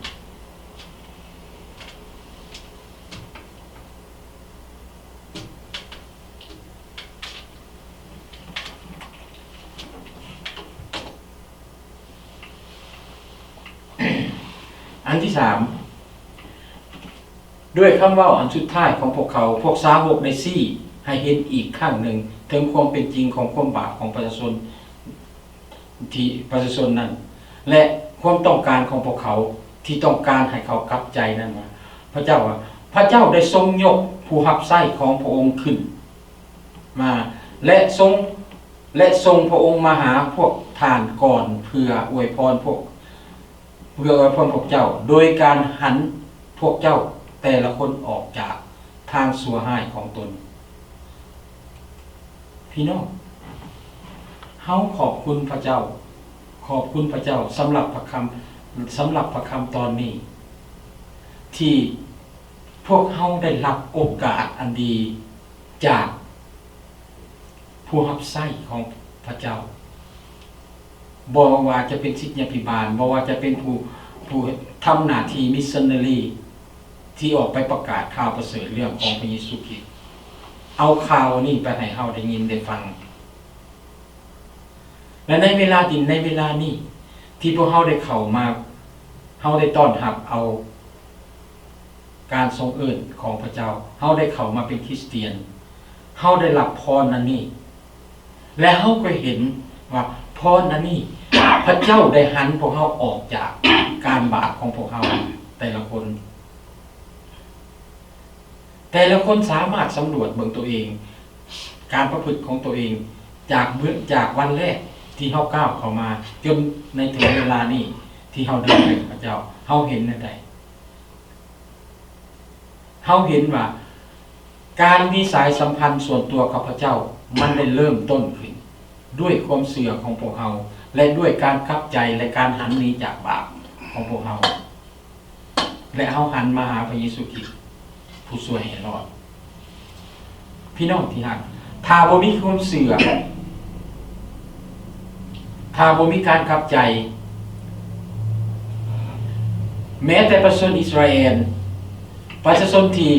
อันที่3ด้วยคำเว้าอันสุดท้ายของพวกเขาพวกสาวกในซี่ให้เห็นอีกครั้งหนึ่งถึงความเป็นจริงของความบาปของประชาชนที่ประชาชนนั้นและความต้องการของพวกเขาที่ต้องการให้เขากลับใจนั้นว่าพระเจ้าได้ทรงยกผู้รับใช้ของพระองค์ขึ้นมาและทรงพระองค์มาหาพวกทานก่อนเพื่ออวยพรพวกเจ้าโดยการหันพวกเจ้าแต่ละคนออกจากทางชั่วร้ายของตนพี่น้องเฮาขอบคุณพระเจ้าสำหรับพระคำตอนนี้ที่พวกเฮาได้รับโอกาสอันดีจากผู้รับใช้ของพระเจ้าบ่ว่าจะเป็นศิษยาภิบาลบ่ว่าจะเป็นผู้ทำหน้าที่มิชชันนารีที่ออกไปประกาศข่าวประเสริฐเรื่องของพระเยซูคริสต์เอาข่าวนี้ไปให้เฮาได้ยินได้ฟังและในเวลานี้ที่พวกเฮาได้เข้ามาเฮาได้ต้อนรับเอาการทรงเอิ้นของพระเจ้าเฮาได้เข้ามาเป็นคริสเตียนเฮาได้รับพรนั้นนี้และเฮาก็เห็นว่าพรนั้นนี้พระเจ้าได้หันพวกเฮาออกจากการบาปของพวกเฮาแต่ละคนสามารถสำรวจเบิ่งตัวเองการประพฤติของตัวเองจากวันแรกที่เฮาก้าวเข้ามาจนในถึงเวลานี้ที่เฮาเดินไปกับพระเจ้าเฮาเห็นนั่นใดเฮาเห็นว่าการมีสายสัมพันธ์ส่วนตัวกับพระเจ้ามันได้เริ่มต้นขึ้นด้วยความเชื่อของพวกเฮาและด้วยการกลับใจและการหันหนีจากบาปของพวกเฮาและเฮาหันมาหาพระเยซูคริสต์ผู้ช่วยให้รอดพี่น้องที่รักถ้าบ่มีความเชื่อถ้าบ่มีการกลับใจแม้แต่ประชาชนอิสราเอลประชาชนที่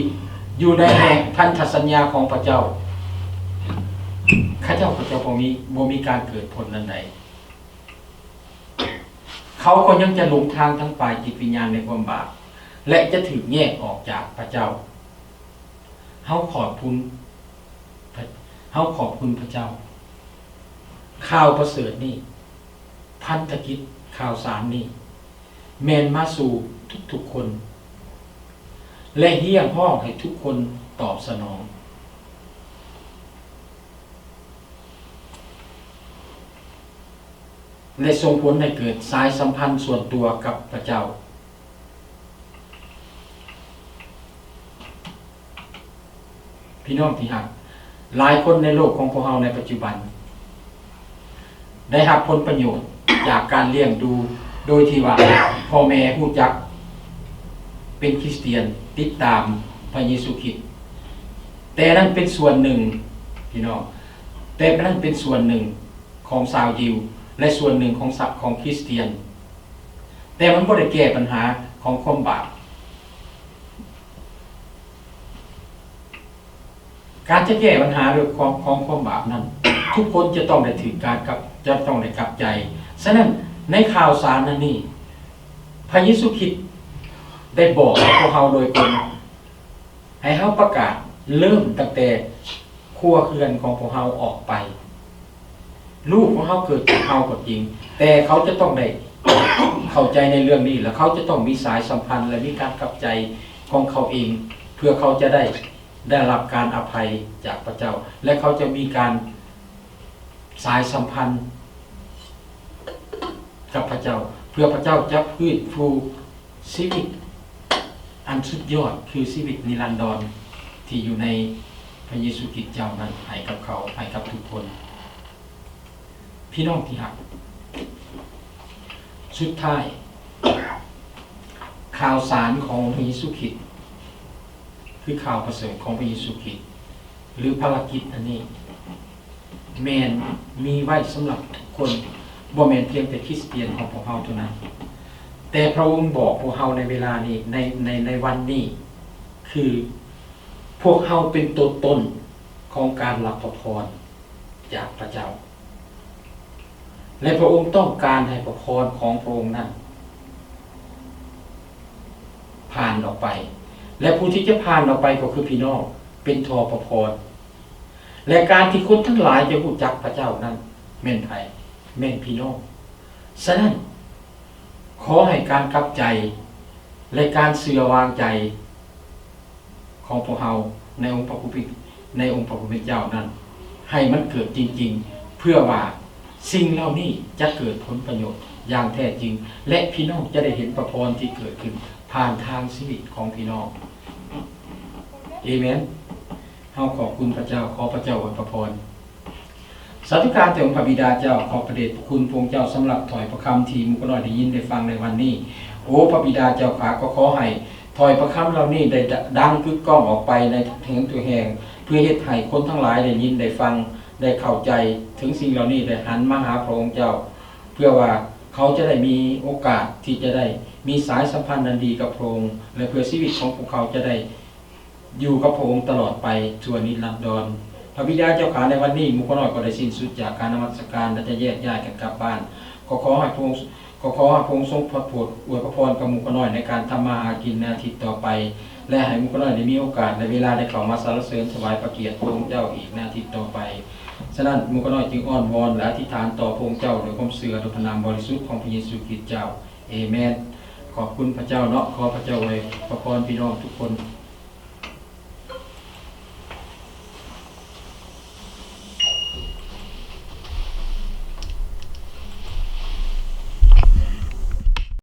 อยู่ในแห่งพันธสัญญาของพระเจ้าข้าเจ้าบ่มีการเกิดผลนั้นใดเขาก็ยังจะหลงทางทั้งฝ่ายจิตวิญญาณในความบาปและจะถูกแยกออกจากพระเจ้าเฮาขอบคุณพระเจ้าข่าวประเสริฐนี่พันธกิจข่าวสารนี่แม่นมาสู่ทุกๆคนและเฮียงห้องให้ทุกคนตอบสนองและส่งผลให้เกิดสายสัมพันธ์ส่วนตัวกับพระเจ้าพี่น้องที่รักหลายคนในโลกของพวกเราในปัจจุบันได้รับผลประโยชน์จากการเลี้ยงดูโดยที่ว่าพ่อแม่รู้จักเป็นคริสเตียนติดตามพระเยซูคริสต์แต่นั่นเป็นส่วนหนึ่งพี่น้องแต่นั่นเป็นส่วนหนึ่งของชาวยิวและส่วนหนึ่งของคริสเตียนแต่มันบ่ได้แก้ปัญหาของความบาปการจะแก้ปัญหาเรื่องของความบาปนั้นทุกคนจะต้องได้กลับใจฉะนั้นในข่าวสารนั้นนี่พระเยซูคริสต์ได้บอกกับพวกเราโดยตรงให้เฮาประกาศเริ่มตั้งแต่ครัวเรือนของพวกเราออกไปลูกของเขาเกิดจากเขาก็จริงแต่เขาจะต้องได้เข้าใจในเรื่องนี้แล้วเขาจะต้องมีสายสัมพันธ์และมีการกลับใจของเขาเองเพื่อเขาจะได้รับการอภัยจากพระเจ้าและเขาจะมีการสายสัมพันธ์กับพระเจ้าเพื่อพระเจ้าจะฟื้นฟู ชีวิตอันสุดยอดคือชีวิตนิรันดรที่อยู่ในพระเยซูคริสต์เจ้านั้นให้กับเขาให้กับทุกคนพี่น้องที่รักสุดท้ายข่าวสารของพระเยซูคริสต์คือข่าวประเสริฐของพระเยซูคริสต์หรือภารกิจอันนี้แมนมีไว้สำหรับทุกคนบ่แมนเพียงแต่คริสเตียนของพวกเราเท่านั้นแต่พระองค์บอกพวกเราในเวลานี้ในวันนี้คือพวกเราเป็นตัวตนของการรับพระพรจากพระเจ้าและพระองค์ต้องการให้พระพรของพระองค์นั้นผ่านออกไปและผู้ที่จะผ่านออกไปก็คือพี่น้องเป็นทอพระพรและการที่คนทั้งหลายจะรู้จักพระเจ้านั้นแม่นไผแม่นพี่น้องฉะนั้นขอให้การกลับใจและการเสื่อวางใจของพวกเราในองค์พระผู้เป็นเจ้านั้นให้มันเกิดจริงๆเพื่อว่าสิ่งเหล่านี้จะเกิดผลประโยชน์อย่างแท้จริงและพี่น้องจะได้เห็นพระพรที่เกิดขึ้นผ่านทางชีวิตของพี่น้องเอเมนเฮาขอบคุณพระเจ้าขอพระเจ้าอวยพรสาธุการแต่องค์พระบิดาเจ้าขอพระเดชพระคุณพระองค์เจ้าสำหรับถอยพระคำที่มุกน้อยได้ยินได้ฟังในวันนี้โอ้พระบิดาเจ้าข้าก็ขอให้ถอยพระคำเหล่านี้ได้ดังกึกก้องออกไปในทุกแห่งทุกแห่งเพื่อเฮ็ดให้คนทั้งหลายได้ยินได้ฟังได้เข้าใจถึงสิ่งเหล่านี้ได้หันมาหาพระองค์เจ้าเพื่อว่าเขาจะได้มีโอกาสที่จะได้มีสายสัมพันธ์อันดีกับพระองค์และเพื่อชีวิตของพวกเขาจะได้อยู่กับพระองค์ตลอดไปชั่วนิรันดรพระบิดาเจ้าขาในวันนี้มุขน้อยก็ได้สิ้นสุดจากการนมัสการและจะแยกย้ายกันกลับบ้านขอให้พระองค์ทรงพระโปรดอวยพระพรกับมุขน้อยในการทำมาหากินในอาทิตย์ต่อไปและให้มุขน้อยได้มีโอกาสในเวลาได้เข้ามาสรรเสริญถวายพระเกียรติพระองค์เจ้าอีกในอาทิตย์ต่อไปฉะนั้นมุขน้อยจึงอ้อนวอนและอธิษฐานต่อพระองค์เจ้าโดยความเชื่อโดยพระนามบริสุทธิ์ของพระเยซูคริสต์เจ้าเอเมนขอบคุณพระเจ้าเนาะขอพระเจ้าอวยพระพรพี่น้องทุกคน